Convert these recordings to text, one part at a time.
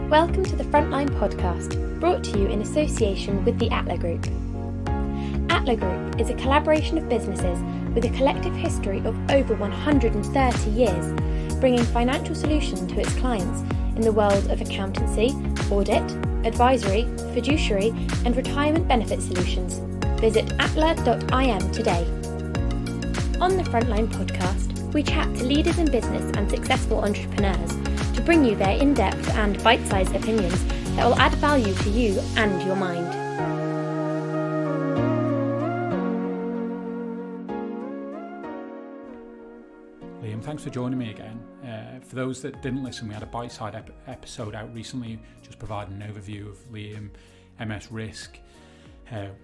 Welcome to the Frontline podcast, brought to you in association with the Atla Group. Atla Group is a collaboration of businesses with a collective history of over 130 years, bringing financial solutions to its clients in the world of accountancy, audit, advisory, fiduciary, and retirement benefit solutions. Visit atla.im today. On the Frontline podcast, we chat to leaders in business and successful entrepreneurs to bring you their in-depth and bite-sized opinions that will add value to you and your mind. Liam, thanks for joining me again. For those that didn't listen, we had a bite-sized episode out recently just providing an overview of Liam, MS Risk,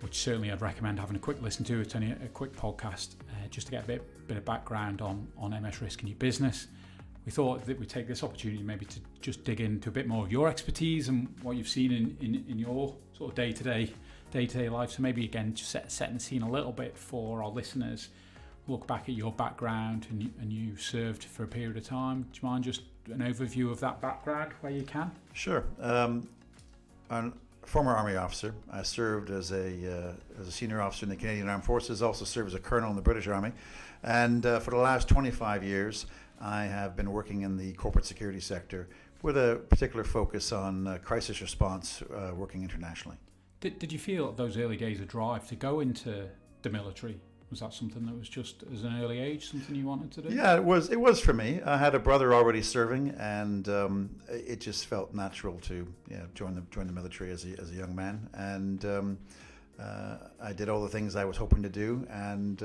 which certainly I'd recommend having a quick listen to. It's only a quick podcast just to get a bit of background on MS Risk and your business. We thought that we'd take this opportunity maybe to just dig into a bit more of your expertise and what you've seen in your sort of day-to-day life. So maybe again, just setting the scene a little bit for our listeners. Look back at your background and you served for a period of time. Do you mind just an overview of that background where you can? Sure. I'm a former Army officer. I served as a senior officer in the Canadian Armed Forces, also served as a colonel in the British Army. And for the last 25 years, I have been working in the corporate security sector with a particular focus on crisis response, working internationally. Did you feel at those early days a drive to go into the military? Was that something that was just as an early age, something you wanted to do? Yeah, it was for me. I had a brother already serving, and it just felt natural to join the military as a young man. And I did all the things I was hoping to do, and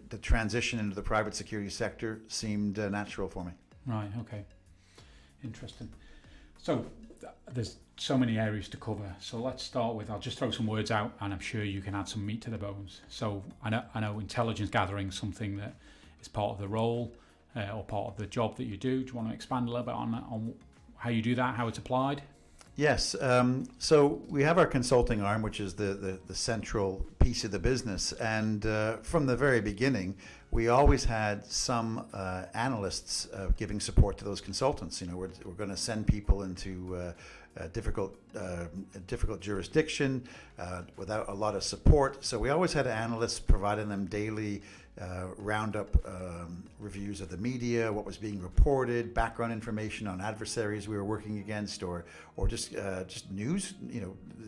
the transition into the private security sector seemed natural for me. Right, okay. Interesting. So there's so many areas to cover. So let's start with, I'll just throw some words out and I'm sure you can add some meat to the bones. So I know intelligence gathering is something that is part of the role or part of the job that you do. Do you want to expand a little bit on how you do that, how it's applied? Yes. So we have our consulting arm, which is the central piece of the business. And from the very beginning, we always had some analysts giving support to those consultants. You know, we're going to send people into difficult jurisdiction without a lot of support. So we always had analysts providing them daily roundup reviews of the media, what was being reported, background information on adversaries we were working against, or just news,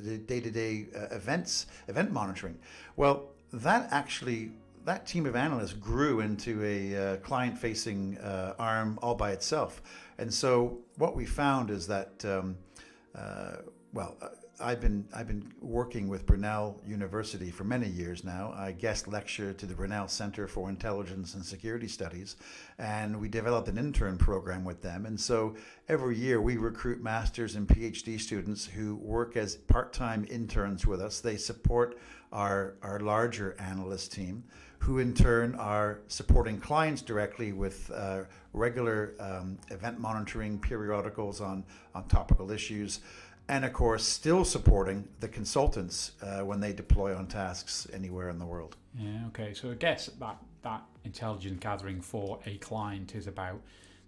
the day-to-day event monitoring. Well, that team of analysts grew into a client-facing arm all by itself. And so what we found is that, I've been working with Brunel University for many years now. I guest lecture to the Brunel Center for Intelligence and Security Studies, and we developed an intern program with them. And so every year we recruit masters and PhD students who work as part-time interns with us. They support our larger analyst team, who in turn are supporting clients directly with regular event monitoring periodicals on topical issues. And of course, still supporting the consultants when they deploy on tasks anywhere in the world. Yeah, okay. So I guess that intelligence gathering for a client is about,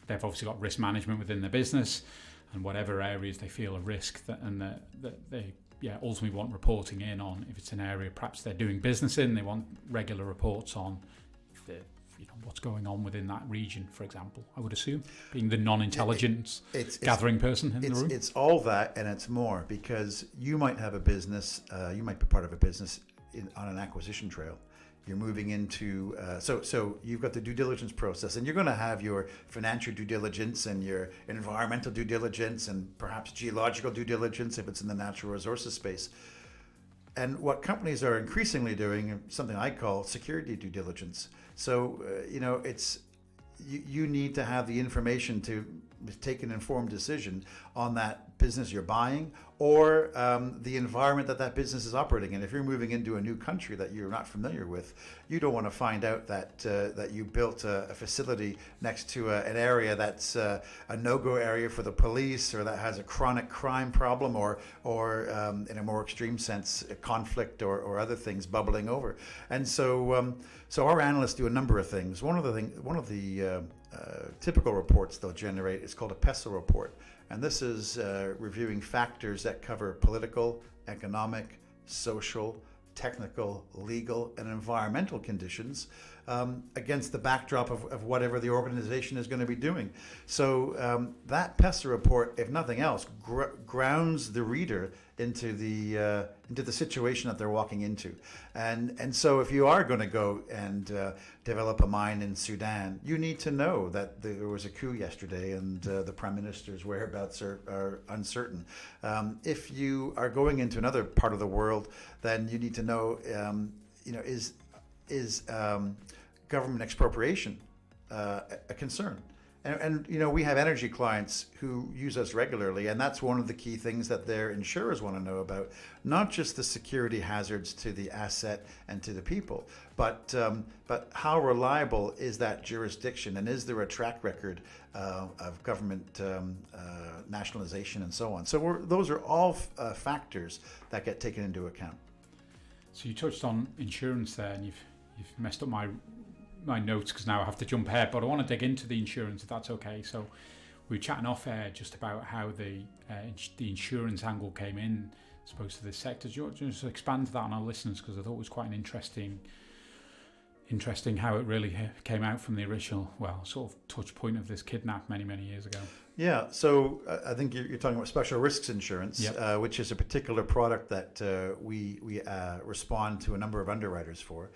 they've obviously got risk management within their business and whatever areas they feel a risk that they ultimately want reporting in on. If it's an area perhaps they're doing business in, they want regular reports on what's going on within that region, for example, I would assume, being the non-intelligence gathering person in the room. It's all that and it's more, because you might have a business, you might be part of a business on an acquisition trail. You're moving into, so you've got the due diligence process, and you're going to have your financial due diligence and your environmental due diligence and perhaps geological due diligence if it's in the natural resources space. And what companies are increasingly doing is something I call security due diligence. So, you need to have the information to take an informed decision on that business you're buying, or the environment that business is operating in. If you're moving into a new country that you're not familiar with, you don't want to find out that you built a facility next to an area that's a no-go area for the police, or that has a chronic crime problem, or in a more extreme sense, a conflict or other things bubbling over. And so our analysts do a number of things. One of the typical reports they'll generate is called a Peso Report. And this is reviewing factors that cover political, economic, social, technical, legal, and environmental conditions against the backdrop of whatever the organization is going to be doing. So that Peso Report, if nothing else, grounds the reader into the situation that they're walking into. And so if you are going to go and develop a mine in Sudan, you need to know that there was a coup yesterday and the Prime Minister's whereabouts are uncertain. If you are going into another part of the world, then you need to know, is government expropriation a concern? And we have energy clients who use us regularly, and that's one of the key things that their insurers want to know about, not just the security hazards to the asset and to the people, but how reliable is that jurisdiction, and is there a track record of government nationalization and so on. So those are all factors that get taken into account. So you touched on insurance there, and you've messed up my notes because now I have to jump ahead, but I want to dig into the insurance if that's okay. So we were chatting off air just about how the insurance angle came in, I suppose, to this sector. Do you want to just expand to that on our listeners, because I thought it was quite an interesting how it really came out from the original, sort of touch point of this kidnap many years ago. Yeah, so I think you're talking about special risks insurance, yep. Which is a particular product that we respond to a number of underwriters for.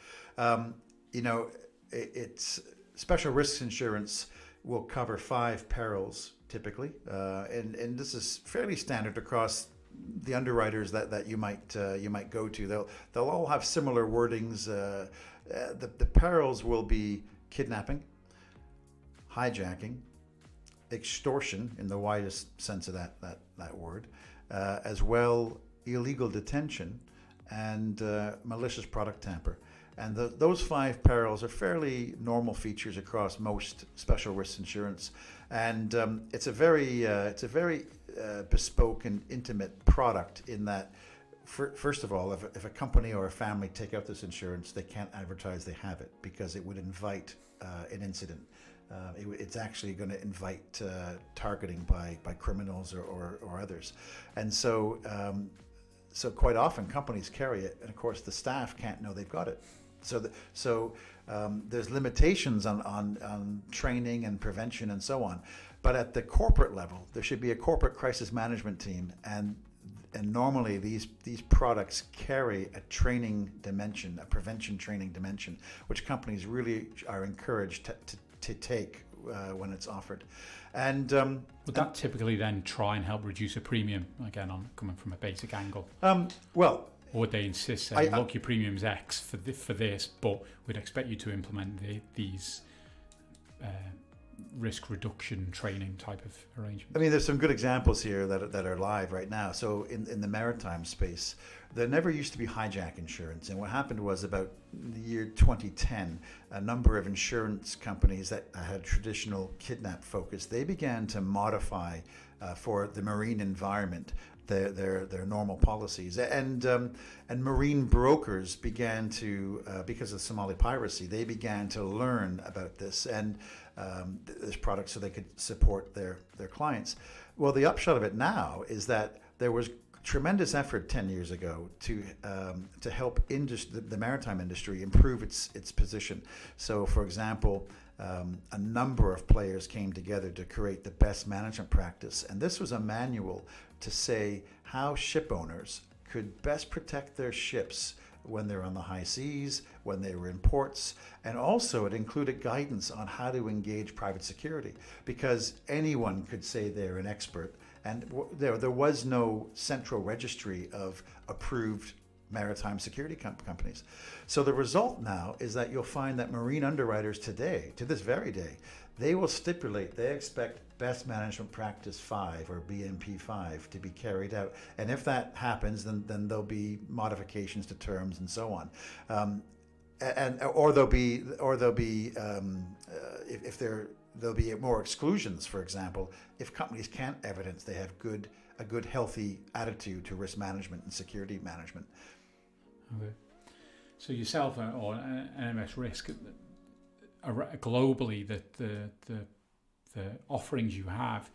It's special risks insurance will cover 5 perils typically, and this is fairly standard across the underwriters that you might go to. They'll all have similar wordings. The perils will be kidnapping, hijacking, extortion in the widest sense of that word, as well illegal detention, and malicious product tamper. And those 5 perils are fairly normal features across most special risk insurance, and it's a very bespoke and intimate product in that, first of all, if a company or a family take out this insurance, they can't advertise they have it because it would invite an incident. It's actually going to invite targeting by criminals or others, and so quite often companies carry it, and of course the staff can't know they've got it. So there's limitations on training and prevention and so on. But at the corporate level, there should be a corporate crisis management team, and normally these products carry a training dimension, a prevention training dimension, which companies really are encouraged to take when it's offered. And would that typically then try and help reduce a premium, again, on coming from a basic angle? Or would they insist, saying, look, your premium's X for this, but we'd expect you to implement these risk reduction training type of arrangements? I mean, there's some good examples here that are live right now. So in the maritime space, there never used to be hijack insurance. And what happened was, about the year 2010, a number of insurance companies that had traditional kidnap focus, they began to modify for the marine environment their normal policies, and marine brokers began to, because of Somali piracy, they began to learn about this and this product so they could support their clients. Well, the upshot of it now is that there was tremendous effort 10 years ago to help the maritime industry improve its position. So, for example, a number of players came together to create the best management practice, and this was a manual to say how ship owners could best protect their ships when they're on the high seas, when they were in ports, and also it included guidance on how to engage private security, because anyone could say they're an expert, and there was no central registry of approved maritime security companies. So the result now is that you'll find that marine underwriters today, to this very day, they will stipulate they expect best management practice 5 or BMP 5 to be carried out, and if that happens, then there'll be modifications to terms and so on, there'll be more exclusions. For example, if companies can't evidence they have a good healthy attitude to risk management and security management. Okay. So yourself or MS Risk, globally, the offerings you have,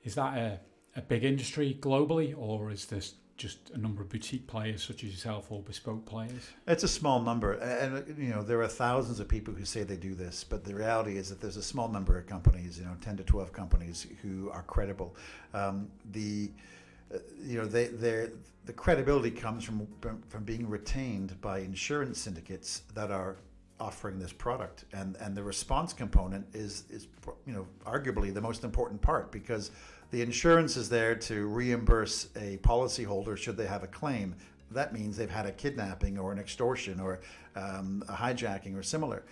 Is that a big industry globally, or is this just a number of boutique players such as yourself or bespoke players? It's a small number, and there are thousands of people who say they do this, but the reality is that there's a small number of companies, 10 to 12 companies who are credible. The credibility comes from being retained by insurance syndicates that are offering this product, and the response component is arguably the most important part, because the insurance is there to reimburse a policyholder should they have a claim. That means they've had a kidnapping or an extortion or a hijacking or similar.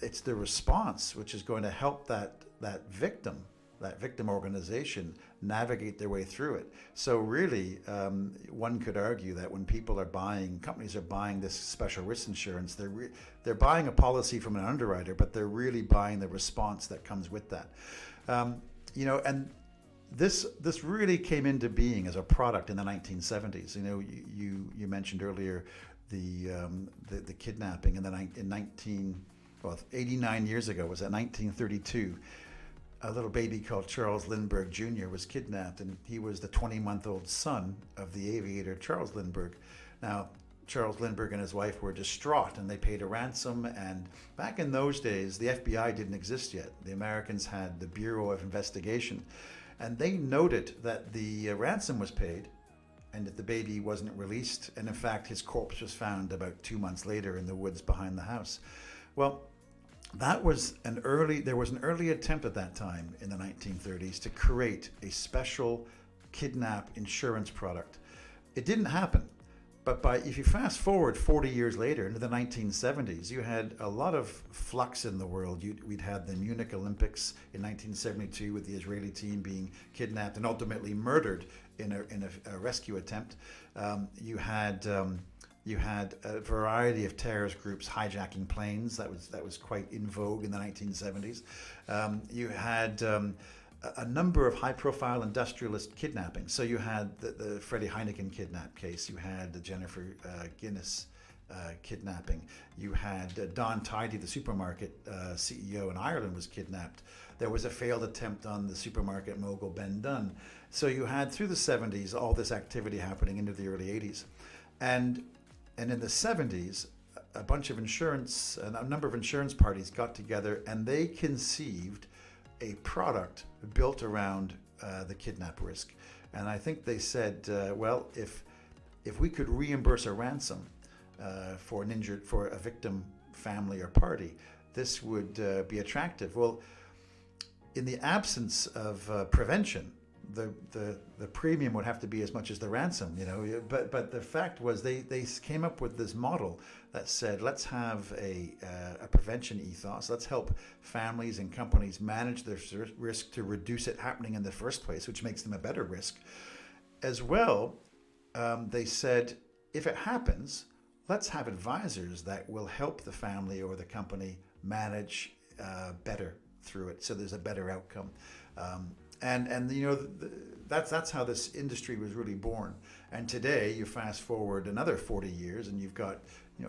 It's the response which is going to help that victim organization navigate their way through it. So really, one could argue that when companies are buying this special risk insurance, they're buying a policy from an underwriter, but they're really buying the response that comes with that. And this really came into being as a product in the 1970s. You mentioned earlier the kidnapping in 89 years ago, was that 1932? A little baby called Charles Lindbergh Jr. was kidnapped, and he was the 20-month-old son of the aviator Charles Lindbergh. Now, Charles Lindbergh and his wife were distraught, and they paid a ransom. And back in those days, the FBI didn't exist yet. The Americans had the Bureau of Investigation, and they noted that the ransom was paid and that the baby wasn't released. And in fact, his corpse was found about 2 months later in the woods behind the house. Well, there was an early attempt at that time in the 1930s to create a special kidnap insurance product. It didn't happen, but if you fast forward 40 years later into the 1970s, you had a lot of flux in the world. We'd had the Munich Olympics in 1972 with the Israeli team being kidnapped and ultimately murdered in a rescue attempt. You had a variety of terrorist groups hijacking planes. That was quite in vogue in the 1970s. You had a number of high-profile industrialist kidnappings. So you had the Freddie Heineken kidnap case. You had the Jennifer Guinness kidnapping. You had Don Tidy, the supermarket CEO in Ireland, was kidnapped. There was a failed attempt on the supermarket mogul Ben Dunn. So you had, through the 70s, all this activity happening into the early 80s. And in the 70s, a number of insurance parties got together, and they conceived a product built around the kidnap risk. And I think they said, if we could reimburse a ransom for a victim, family, or party, this would be attractive. Well, in the absence of prevention, the premium would have to be as much as the ransom, But the fact was, they came up with this model that said, let's have a prevention ethos. Let's help families and companies manage their risk to reduce it happening in the first place, which makes them a better risk. As well, they said, if it happens, let's have advisors that will help the family or the company manage better through it, so there's a better outcome. That's how this industry was really born. And today, you fast forward another 40 years, and you've got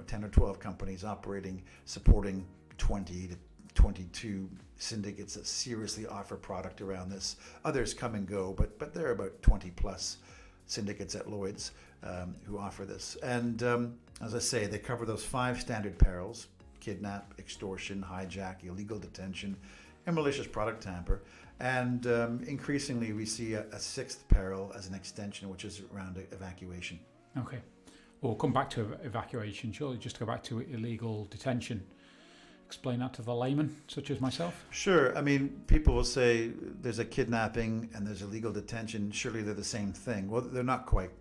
10 or 12 companies operating, supporting 20 to 22 syndicates that seriously offer product around this. Others come and go, but there are about 20 plus syndicates at Lloyd's who offer this. And as I say, they cover those 5 standard perils: kidnap, extortion, hijack, illegal detention, and malicious product tamper. And increasingly, we see a 6th peril as an extension, which is around evacuation. Okay. We'll come back to evacuation, surely. Just to go back to illegal detention. Explain that to the layman, such as myself. Sure. I mean, people will say there's a kidnapping and there's illegal detention. Surely they're the same thing. Well, they're not quite.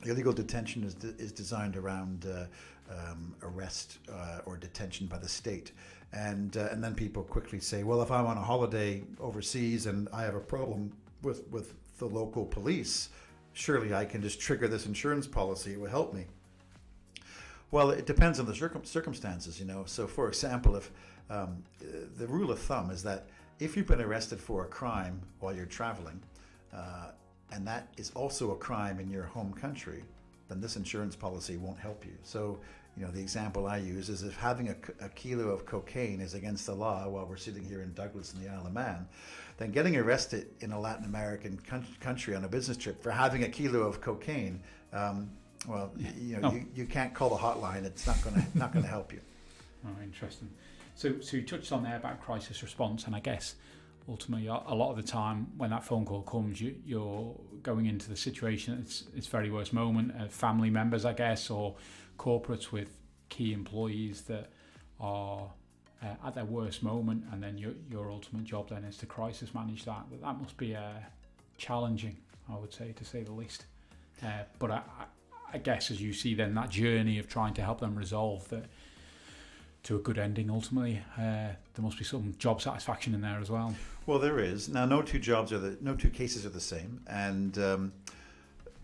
Illegal detention is designed around arrest or detention by the state. And then people quickly say, well, if I'm on a holiday overseas and I have a problem with the local police, surely I can just trigger this insurance policy. It will help me. Well, it depends on the circumstances, So, for example, if the rule of thumb is that if you've been arrested for a crime while you're traveling, and that is also a crime in your home country, then this insurance policy won't help you. So, the example I use is if having a kilo of cocaine is against the law while we're sitting here in Douglas in the Isle of Man, then getting arrested in a Latin American country on a business trip for having a kilo of cocaine, you can't call the hotline. It's not going to help you. Oh, interesting. So you touched on there about crisis response, and I guess ultimately a lot of the time when that phone call comes, you're going into the situation, it's very worst moment, family members, I guess, or corporates with key employees that are at their worst moment, and then your ultimate job then is to crisis manage that. That must be challenging, I would say, to say the least. But I guess as you see then that journey of trying to help them resolve that to a good ending ultimately, there must be some job satisfaction in there as well. Well, there is. Now, no two cases are the same, and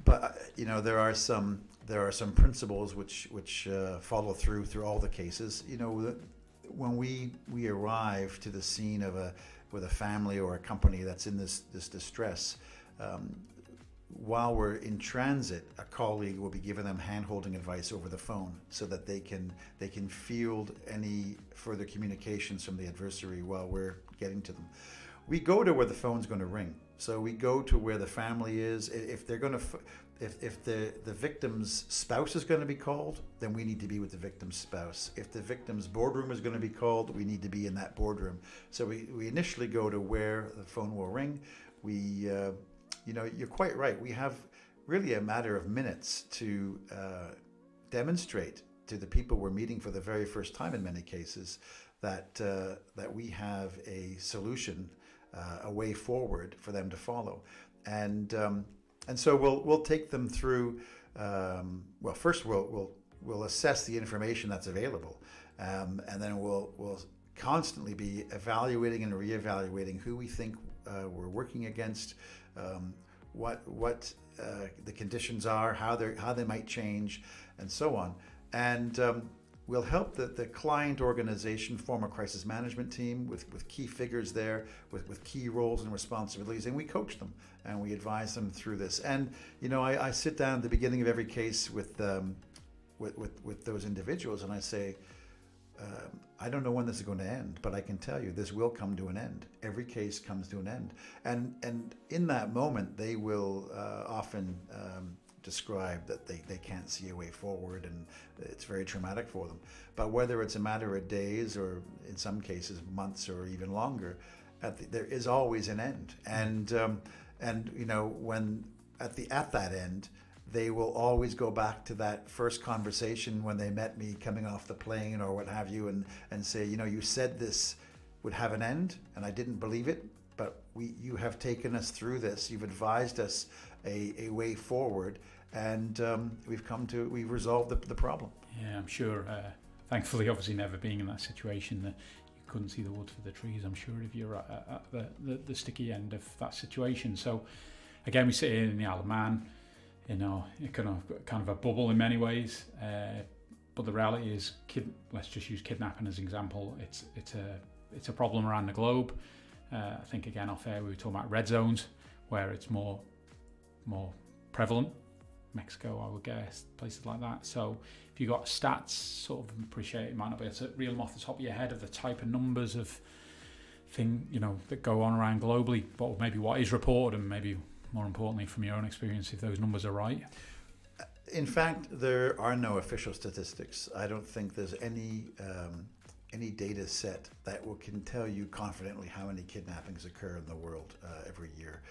but there are some principles which follow through all the cases. When we arrive to the scene with a family or a company that's in this distress, while we're in transit, a colleague will be giving them hand-holding advice over the phone so that they can field any further communications from the adversary while we're getting to them. We go to where the phone's going to ring. So we go to where the family is. If they're going to, if the victim's spouse is going to be called, then we need to be with the victim's spouse. If the victim's boardroom is going to be called, we need to be in that boardroom. So we initially go to where the phone will ring. You're quite right. We have really a matter of minutes to demonstrate to the people we're meeting for the very first time in many cases that we have a solution, a way forward for them to follow. And so we'll take them through. First we'll assess the information that's available, and then we'll constantly be evaluating and reevaluating who we think we're working against. What the conditions are, how they might change, and so on. And we'll help the client organization form a crisis management team with key figures there, with key roles and responsibilities, and we coach them and we advise them through this. And I sit down at the beginning of every case with those individuals, and I say, I don't know when this is going to end, but I can tell you this will come to an end. Every case comes to an end. And in that moment, they will often describe that they can't see a way forward, and it's very traumatic for them. But whether it's a matter of days or in some cases months or even longer, there is always an end. And when at that end, they will always go back to that first conversation when they met me coming off the plane or what have you, and say, you said this would have an end, and I didn't believe it, but you have taken us through this. You've advised us a way forward, and we've resolved the problem. Yeah, I'm sure. Thankfully, obviously, never being in that situation, that you couldn't see the wood for the trees. I'm sure if you're at the sticky end of that situation. So, again, we sit here in the Isle of Man. Kind of a bubble in many ways, but the reality is, let's just use kidnapping as an example. It's a problem around the globe. I think again off air we were talking about red zones where it's more prevalent. Mexico, I would guess, places like that. So if you got stats, sort of appreciate it might not be able to reel them off the top of your head of the type of numbers of that go on around globally, but maybe what is reported and maybe more importantly, from your own experience, if those numbers are right? In fact, there are no official statistics. I don't think there's any data set that can tell you confidently how many kidnappings occur in the world every year.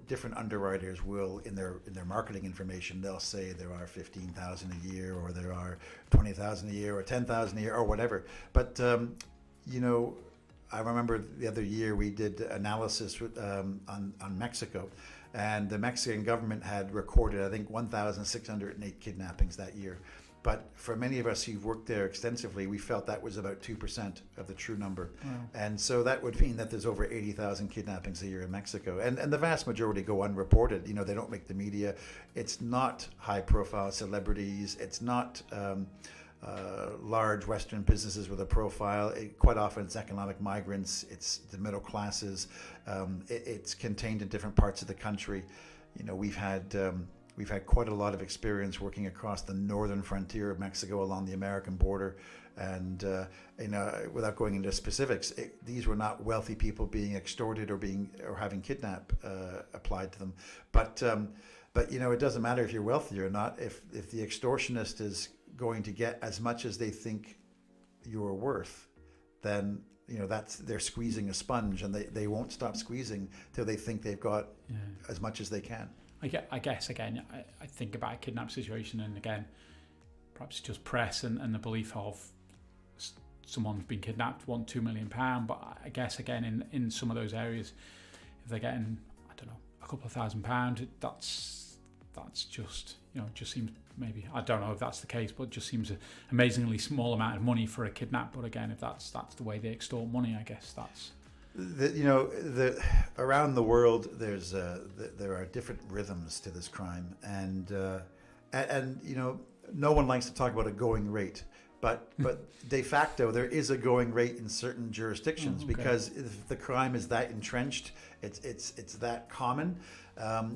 Different underwriters will, in their marketing information, they'll say there are 15,000 a year, or there are 20,000 a year, or 10,000 a year, or whatever. But I remember the other year we did analysis on Mexico, and the Mexican government had recorded, I think, 1,608 kidnappings that year. But for many of us who've worked there extensively, we felt that was about 2% of the true number. Wow. And so that would mean that there's over 80,000 kidnappings a year in Mexico. And the vast majority go unreported. They don't make the media. It's not high-profile celebrities. It's not large Western businesses with a profile. Quite often it's economic migrants, it's the middle classes, it's contained in different parts of the country. We've had We've had quite a lot of experience working across the northern frontier of Mexico along the American border. And without going into specifics, these were not wealthy people being extorted or having kidnap applied to them. But it doesn't matter if you're wealthy or not. If the extortionist is going to get as much as they think you're worth, then they're squeezing a sponge, and they won't stop squeezing till they think they've got as much as they can. I guess again, I think about a kidnap situation, and again, perhaps just press and the belief of someone's been kidnapped, want £2 million. But I guess again, in some of those areas, if they're getting, I don't know, a couple of £1,000, that's just, just seems, maybe, I don't know if that's the case, but it just seems an amazingly small amount of money for a kidnap. But again, if that's the way they extort money, I guess that's... Around the world, there are different rhythms to this crime, and no one likes to talk about a going rate, but de facto there is a going rate in certain jurisdictions because if the crime is that entrenched, it's that common,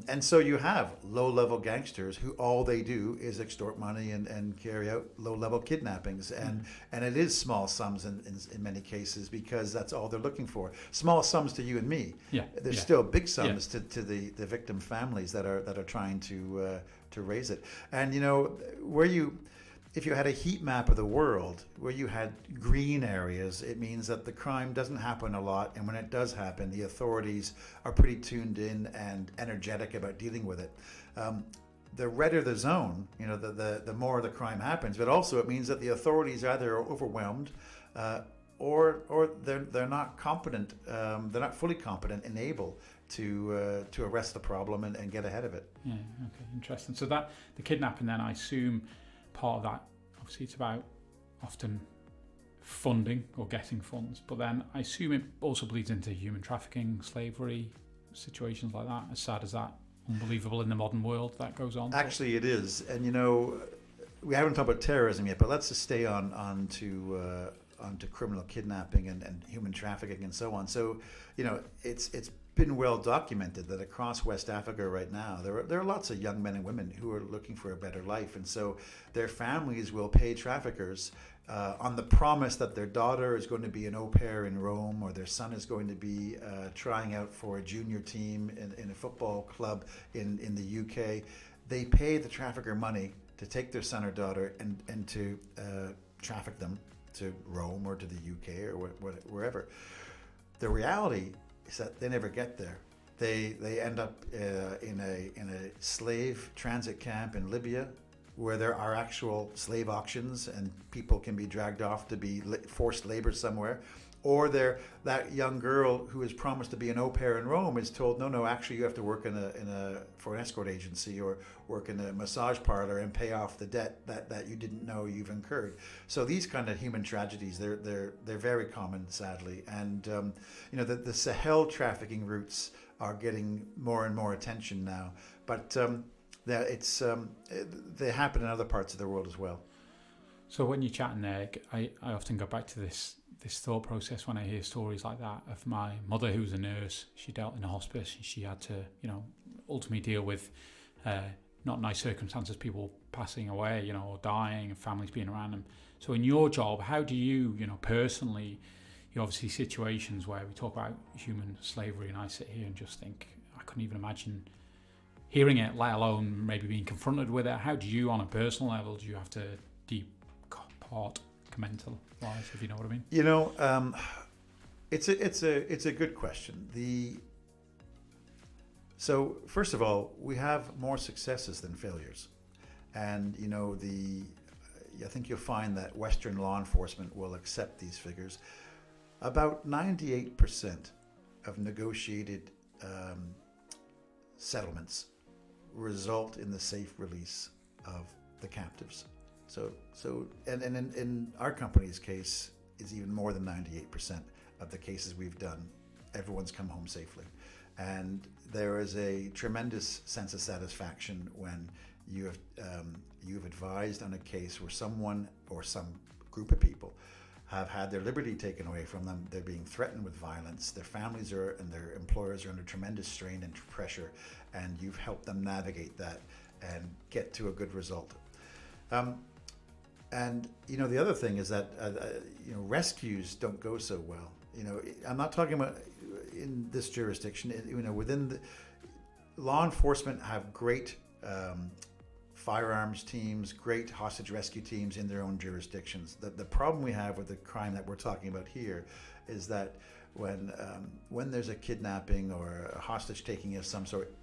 and so you have low-level gangsters who all they do is extort money and carry out low-level kidnappings, and it is small sums in many cases because that's all they're looking for. Small sums to you and me. There's still big sums to the victim families that are trying to raise it. And if you had a heat map of the world where you had green areas, it means that the crime doesn't happen a lot, and when it does happen, the authorities are pretty tuned in and energetic about dealing with it. The redder the zone, the more the crime happens, but also it means that the authorities either are overwhelmed or they're not competent, they're not fully competent and able to arrest the problem and get ahead of it. Yeah, okay, interesting. So that the kidnapping, then I assume part of that, obviously it's about often funding or getting funds, but then I assume it also bleeds into human trafficking, slavery, situations like that, as sad as that, unbelievable in the modern world that goes on. Actually it is, and we haven't talked about terrorism yet, but let's just stay on to criminal kidnapping and human trafficking and so on. So it's been well documented that across West Africa right now, there are lots of young men and women who are looking for a better life, and so their families will pay traffickers on the promise that their daughter is going to be an au pair in Rome, or their son is going to be trying out for a junior team in a football club in the UK. They pay the trafficker money to take their son or daughter and to traffic them to Rome or to the UK or wherever. The reality is that they never get there. They end up in a slave transit camp in Libya, where there are actual slave auctions and people can be dragged off to be forced labor somewhere. Or that young girl who is promised to be an au pair in Rome is told, no, actually you have to work for an escort agency or work in a massage parlor and pay off the debt that you didn't know you've incurred. So these kind of human tragedies, they're very common, sadly. And the Sahel trafficking routes are getting more and more attention now, but they happen in other parts of the world as well. So when you're chatting there, I often go back to this thought process when I hear stories like that of my mother, who's a nurse. She dealt in a hospice and she had to, ultimately deal with not nice circumstances, people passing away, or dying, and families being around them. So in your job, how do you, personally, you obviously situations where we talk about human slavery, and I sit here and just think, I couldn't even imagine hearing it, let alone maybe being confronted with it. How do you, on a personal level, do you have to compartmentalize, if you know what I mean? It's a good question. So first of all, we have more successes than failures, and I think you'll find that Western law enforcement will accept these figures. About 98% of negotiated settlements result in the safe release of the captives. So and in our company's case, is even more than 98% of the cases we've done, everyone's come home safely. And there is a tremendous sense of satisfaction when you've advised on a case where someone or some group of people have had their liberty taken away from them. They're being threatened with violence. Their families and their employers are under tremendous strain and pressure, and you've helped them navigate that. and get to a good result. And the other thing is that rescues don't go so well. I'm not talking about in this jurisdiction. Within the law enforcement have great firearms teams, great hostage rescue teams in their own jurisdictions. The problem we have with the crime that we're talking about here is that when there's a kidnapping or a hostage taking of some sort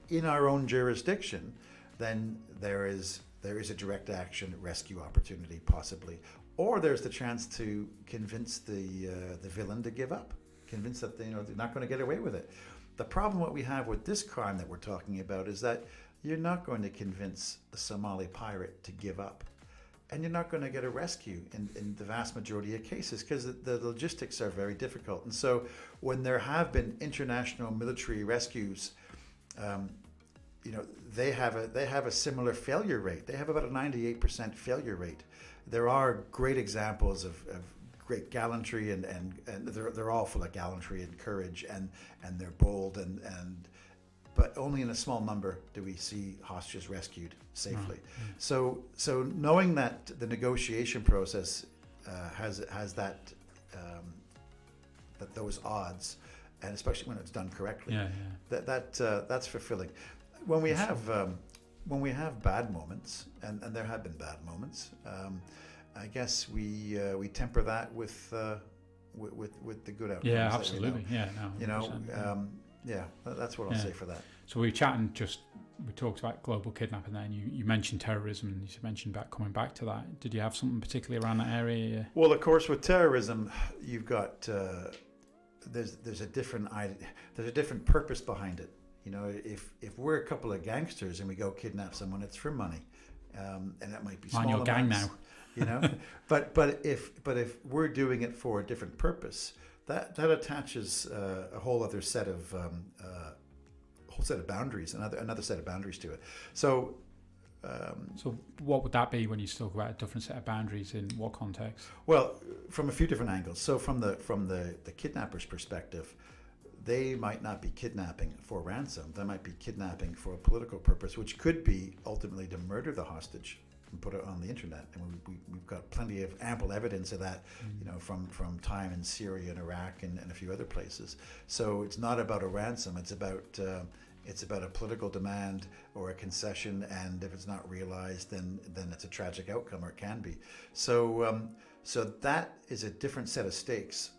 in our own jurisdiction, then there is a direct action rescue opportunity possibly, or there's the chance to convince the villain to give up, convince that they're not going to get away with it. The problem what we have with this crime that we're talking about is that you're not going to convince a Somali pirate to give up, and you're not going to get a rescue in the vast majority of cases because the logistics are very difficult. And so when there have been international military rescues, they have a similar failure rate. They have about a 98% failure rate. There are great examples of great gallantry, and they're all full of gallantry and courage, and they're bold, but only in a small number do we see hostages rescued safely. So knowing that the negotiation process has that those odds, and especially when it's done correctly, that's fulfilling. When we have bad moments, and there have been bad moments, I guess we temper that with the good outcomes. Yeah, absolutely. That's what I'll say for that. So we talked about global kidnapping. Then you mentioned terrorism, and you mentioned about coming back to that. Did you have something particularly around that area? Well, of course, with terrorism, you've got there's a different purpose behind it. If we're a couple of gangsters and we go kidnap someone, it's for money, and it might be small your amounts, gang now. But if we're doing it for a different purpose, that attaches a whole other set of boundaries, another set of boundaries to it. So what would that be when you talk about a different set of boundaries? In what context? Well, from a few different angles. So from the kidnapper's perspective, they might not be kidnapping for ransom. They might be kidnapping for a political purpose, which could be ultimately to murder the hostage and put it on the internet. And we've got plenty of ample evidence of that, from time in Syria and Iraq and a few other places. So it's not about a ransom. It's about a political demand or a concession, and if it's not realized, then it's a tragic outcome, or it can be. So that is a different set of stakes.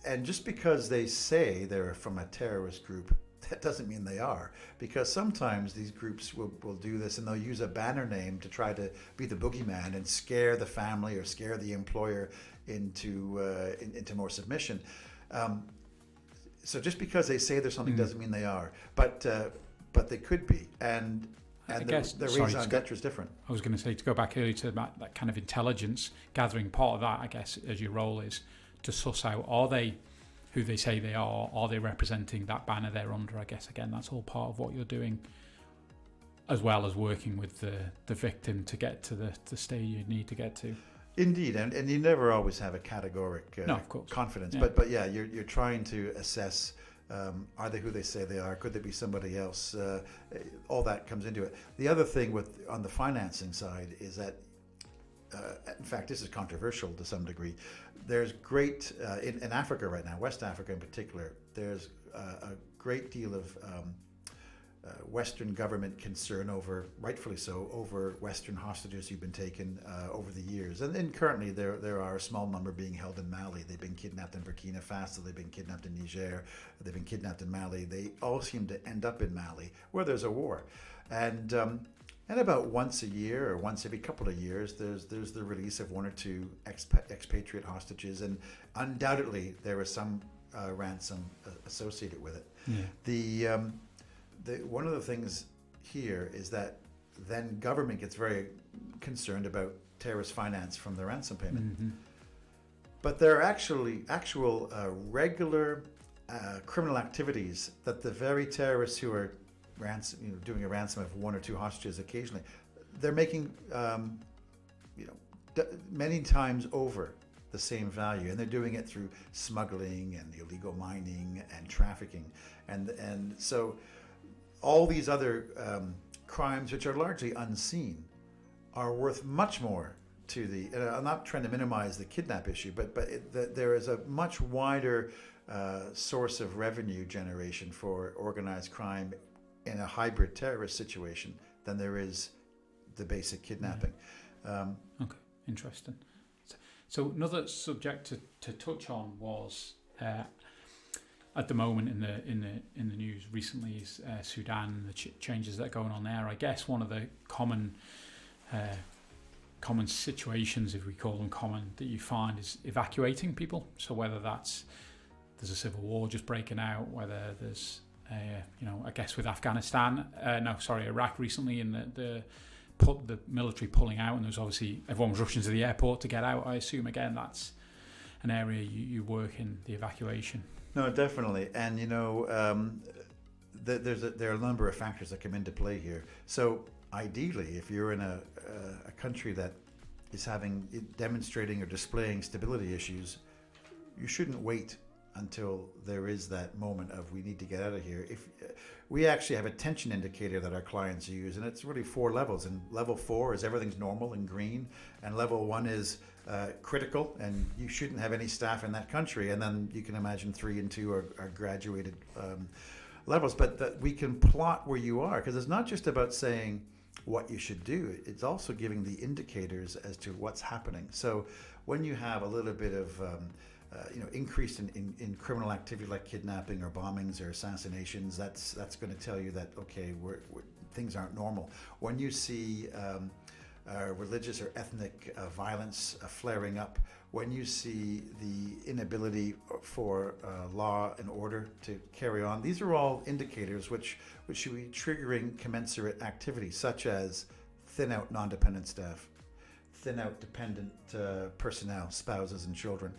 And just because they say they're from a terrorist group, that doesn't mean they are, because sometimes these groups will do this, and they'll use a banner name to try to be the boogeyman and scare the family or scare the employer into more submission. So just because they say there's something doesn't mean they are, but they could be, and I guess the raison d'etre is different. I was going to say, to go back earlier to that kind of intelligence gathering part of that, I guess, as your role is to suss out, are they who they say they are they representing that banner they're under? I guess, again, that's all part of what you're doing, as well as working with the victim to get to the stage you need to get to. Indeed, and you never always have a categoric confidence, but yeah, you're trying to assess, are they who they say they are? Could they be somebody else? All that comes into it. The other thing on the financing side is that, in fact, this is controversial to some degree. There's great, in Africa right now, West Africa in particular, there's a great deal of Western government concern rightfully so, over Western hostages who've been taken over the years. And currently there are a small number being held in Mali. They've been kidnapped in Burkina Faso, they've been kidnapped in Niger, they've been kidnapped in Mali. They all seem to end up in Mali, where there's a war. And about once a year or once every couple of years, there's the release of one or two expatriate hostages, and undoubtedly there is some ransom associated with it. Yeah. One of the things here is that then government gets very concerned about terrorist finance from the ransom payment. Mm-hmm. But there are actual regular criminal activities that the very terrorists who are doing a ransom of one or two hostages occasionally, they're making many times over the same value, and they're doing it through smuggling and illegal mining and trafficking, and so all these other crimes, which are largely unseen, are worth much more to the. I'm not trying to minimize the kidnap issue, but there is a much wider source of revenue generation for organized crime in a hybrid terrorist situation than there is the basic kidnapping. Okay, interesting. So another subject to touch on was at the moment in the news recently is Sudan, the changes that are going on there. I guess one of the common situations, if we call them common, that you find is evacuating people. So whether there's a civil war just breaking out, whether there's I guess with Iraq recently, in the military pulling out, and there's obviously everyone was rushing to the airport to get out. I assume again that's an area you work in, the evacuation. No, definitely, and there are a number of factors that come into play here. So ideally, if you're in a country that is demonstrating or displaying stability issues, you shouldn't wait until there is that moment of we need to get out of here. If we actually have a tension indicator that our clients use, and it's really 4 levels. And level 4 is everything's normal and green, and level 1 is critical, and you shouldn't have any staff in that country. And then you can imagine 3 and 2 are graduated levels. But that we can plot where you are, because it's not just about saying what you should do. It's also giving the indicators as to what's happening. So when you have a little bit of increase in criminal activity like kidnapping or bombings or assassinations, that's going to tell you that, okay, things aren't normal. When you see religious or ethnic violence flaring up, when you see the inability for law and order to carry on, these are all indicators which should be triggering commensurate activity, such as thin out non-dependent staff, thin out dependent personnel, spouses and children.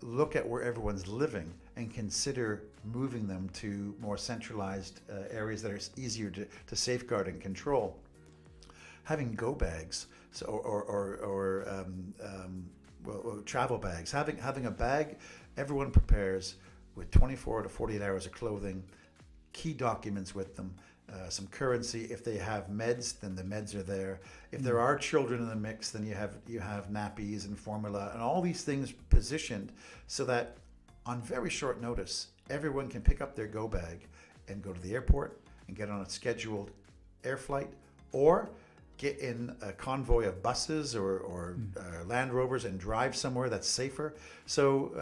Look at where everyone's living and consider moving them to more centralized areas that are easier to safeguard and control. Having go bags, or travel bags. Having a bag everyone prepares with 24 to 48 hours of clothing, key documents with them, some currency. If they have meds, then the meds are there. If there are children in the mix, then you have nappies and formula and all these things positioned so that on very short notice, everyone can pick up their go bag and go to the airport and get on a scheduled air flight, or get in a convoy of buses or Land Rovers and drive somewhere that's safer. So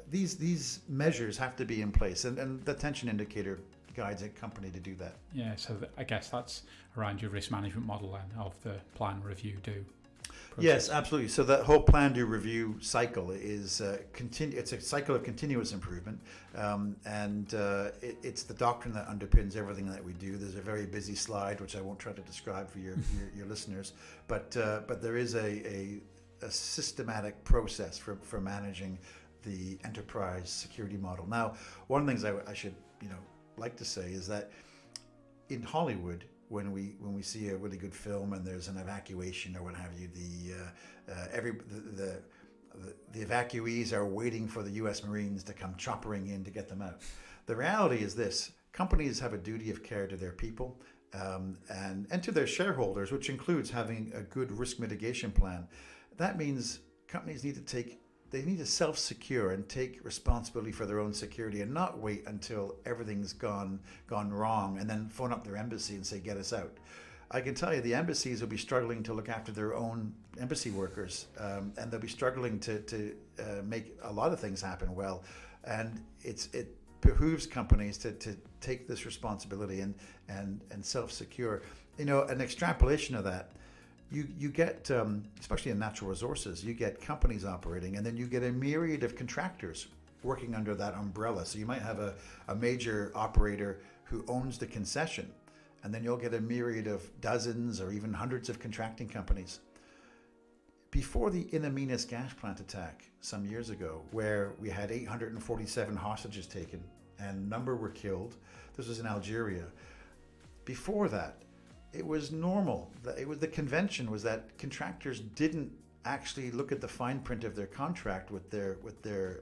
these measures have to be in place, and the tension indicator guides a company to do that. Yeah, so I guess that's around your risk management model then of the plan, review, do process. Yes, absolutely. So that whole plan, do, review cycle is it's a cycle of continuous improvement, and it's the doctrine that underpins everything that we do. There's a very busy slide which I won't try to describe for your listeners, but there is a systematic process for managing the enterprise security model. Now, one of the things I should like to say is that in Hollywood, when we see a really good film and there's an evacuation or what have you, the evacuees are waiting for the U.S. Marines to come choppering in to get them out. The reality is this: companies have a duty of care to their people and to their shareholders, which includes having a good risk mitigation plan. That means companies need to self-secure and take responsibility for their own security, and not wait until everything's gone wrong and then phone up their embassy and say, get us out. I can tell you the embassies will be struggling to look after their own embassy workers, and they'll be struggling to make a lot of things happen well. And it behooves companies to take this responsibility and self-secure. An extrapolation of that, you get, especially in natural resources, you get companies operating, and then you get a myriad of contractors working under that umbrella. So you might have a major operator who owns the concession, and then you'll get a myriad of dozens or even hundreds of contracting companies. Before the In Amenas gas plant attack some years ago, where we had 847 hostages taken and a number were killed, this was in Algeria. Before that, it was normal. The convention was that contractors didn't actually look at the fine print of their contract with their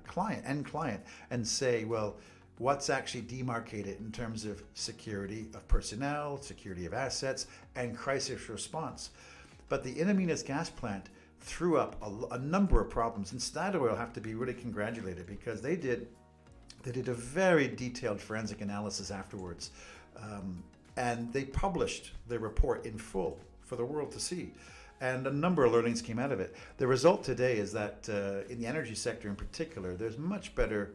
client and say, well, what's actually demarcated in terms of security of personnel, security of assets, and crisis response. But the In Amenas gas plant threw up a number of problems, and Statoil have to be really congratulated because they did a very detailed forensic analysis afterwards, and they published their report in full for the world to see. And a number of learnings came out of it. The result today is that in the energy sector in particular, there's much better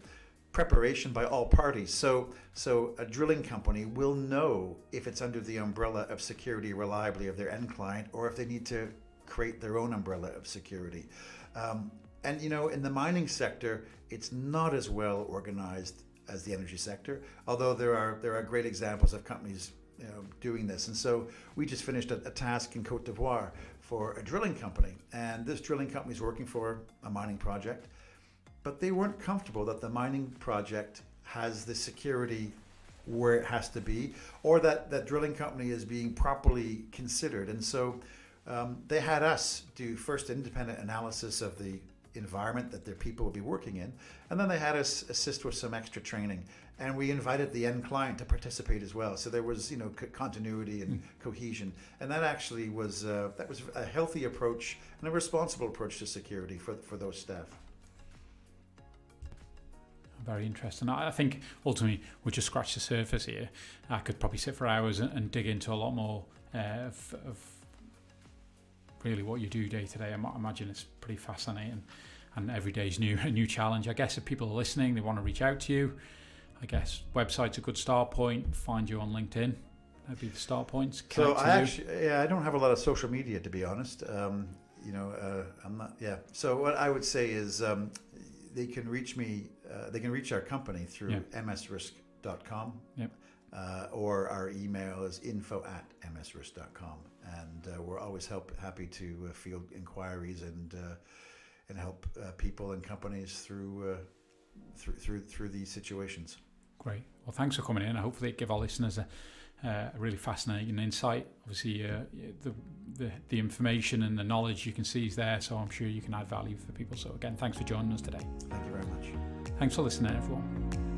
preparation by all parties. So a drilling company will know if it's under the umbrella of security reliably of their end client, or if they need to create their own umbrella of security. And in the mining sector, it's not as well organized as the energy sector, although there are great examples of companies doing this. And so we just finished a task in Cote d'Ivoire for a drilling company, and this drilling company is working for a mining project, but they weren't comfortable that the mining project has the security where it has to be, or that that drilling company is being properly considered. And so they had us do first independent analysis of the environment that their people would be working in, and then they had us assist with some extra training, and we invited the end client to participate as well. So there was continuity and cohesion, and that actually was a healthy approach and a responsible approach to security for those staff. Very interesting. I think ultimately we just scratched the surface here. I could probably sit for hours and dig into a lot more of really what you do day to day. I imagine it's pretty fascinating, and every day's a new challenge. I guess if people are listening, they want to reach out to you, I guess website's a good start point. Find you on LinkedIn. That'd be the start points. So I don't have a lot of social media, to be honest. I'm not. Yeah. So what I would say is they can reach me. They can reach our company through msrisk.com. Yep. Or our email is info@msrisk.com, and we're always happy to field inquiries and help people and companies through these situations. Great. Well, thanks for coming in. Hopefully, it give our listeners a really fascinating insight. Obviously, the information and the knowledge you can see is there, so I'm sure you can add value for people. So again, thanks for joining us today. Thank you very much. Thanks for listening, everyone.